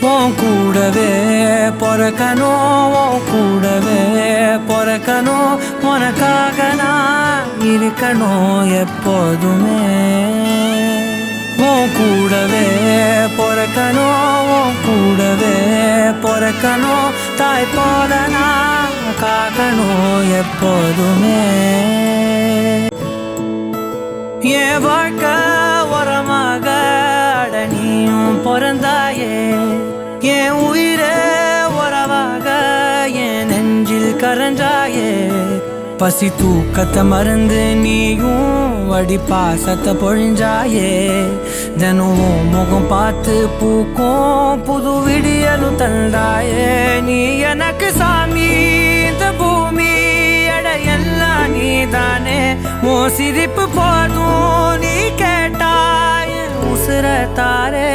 உன் கூடவே பொறக்கணும், உன் கூடவே பொறக்கணும், உனக்காக நான் இருக்கணும் எப்போதுமே. உன் கூடவே பொறக்கணும், உன் கூடவே பொறக்கணும், தாய் போல நான் காக்கணும் எப்போதுமே. என் வாழ்க்கை உரமாக அட நீயும் பிறந்தாயே, என் உயிரே உறவாக என் நெஞ்சில் கரஞ்சாயே. பசி தூக்கத்தை மறந்து நீயும் வடி பாசத்தை பொழிஞ்சாயே. தினம் முகம் பார்த்து பூக்கும் புது விடியலும் தந்தாயே. நீ எனக்கு சாமி, இந்த பூமி எட எல்லாம் நீதானே. ஓ சிரிப்பு போதும் நீ கேட்டாய் உசுர தாரே.